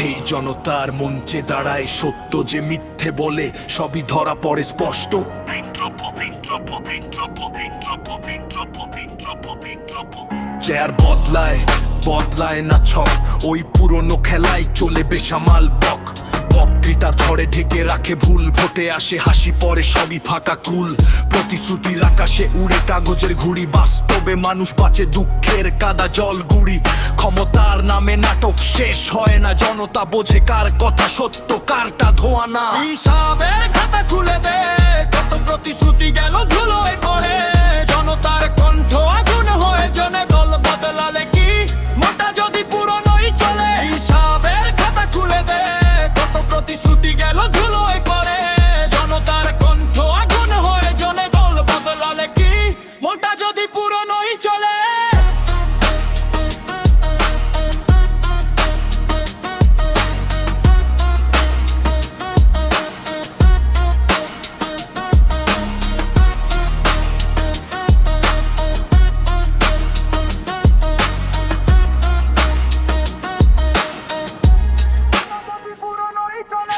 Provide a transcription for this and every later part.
এই জনতার মঞ্চে দাঁড়ায় সত্য যে মিথ্যে বলে সবই ধরা পড়ে স্পষ্ট। চেয়ার বদলায় বদলায় না ছক, ওই পুরনো খেলায় চলে বেসামাল বক। বক্তৃতার ঝড়ে ঢেকে রাখে ভুল, ভোটে আসে হাসি পরে সবই ফাঁকা কুল। প্রতিশ্রুতির আকাশে উড়ে কাগজের ঘুড়ি, বাস্তবে মানুষ বাঁচে দুঃখের কাদা জল গুড়ি। ক্ষমতার নামে নাটক শেষ হয় না, জনতা বোঝে কার কথা সত্য কারটা ধোয়া না। হিসাবের খাতা খুলে দে, কত প্রতিশ্রুতি গেল ধুলোয় পড়ে। জনতার কণ্ঠ আগুন হয়ে জনে, দল বদলালে কি মোটা যদি পুরনোই চলে। হিসাবের খাতা খুলে দে, কত প্রতিশ্রুতি গেল ধুলোয় পড়ে। জনতার কণ্ঠ আগুন হয়ে জনে, দল বদলালে কি মোটা যদি পুরনোই চলে।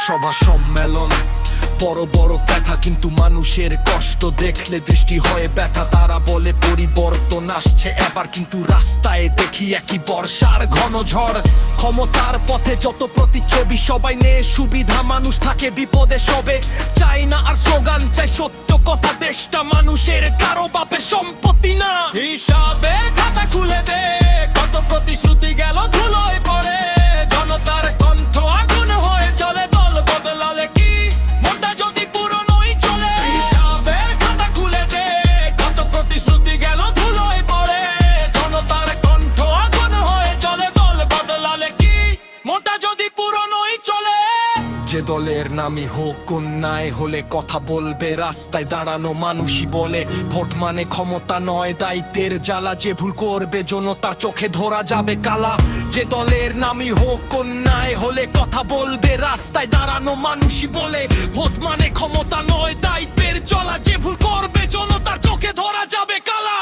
সভা সম্মেলন বড় বড় কথা, কিন্তু মানুষের কষ্ট দেখলে দৃষ্টি হয় ব্যথা। তারা বলে পরিবর্তন আসছে এবার, কিন্তু রাস্তায় দেখি একই বর্ষার ঘন ঝড়। ক্ষমতার পথে যত প্রতিচ্ছবি, সবাই নেয় সুবিধা, মানুষ থাকে বিপদে সবে। চাই না আর স্লোগান, চাই সত্য কথা। দেশটা মানুষের, কারো বাপের সম্পত্তি না। হিসাবের খাতা খুলে দে, কত প্রতিশ্রুতি গেল ধুলোয় পড়ে। জনতার কণ্ঠ আগুন হয়ে চলে, দল বদলালে কি মোটা যদি পুরনোই চলে। হিসাবের খাতা খুলে দে, কত প্রতিশ্রুতি গেল ধুলোয় পড়ে। জনতার কণ্ঠ আগুন হয়ে চলে, দল বদলালে কি মোটা যদি পুরনোই চলে। যে দলের নামই হোক, অন্যায় হলে কথা বলবে, রাস্তায় দাঁড়ানো মানুষই বলে। ভোট মানে ক্ষমতা নয়, দায়িত্বের জ্বালা। যে ভুল করবে জনতার চোখে ধরা যাবে কালা। যে দলের নামই হোক, অন্যায় হলে কথা বলবে, রাস্তায় দাঁড়ানো মানুষই বলে। ভোট মানে ক্ষমতা নয়, দায়িত্বের জ্বালা। যে ভুল করবে জনতার চোখে ধরা যাবে কালা।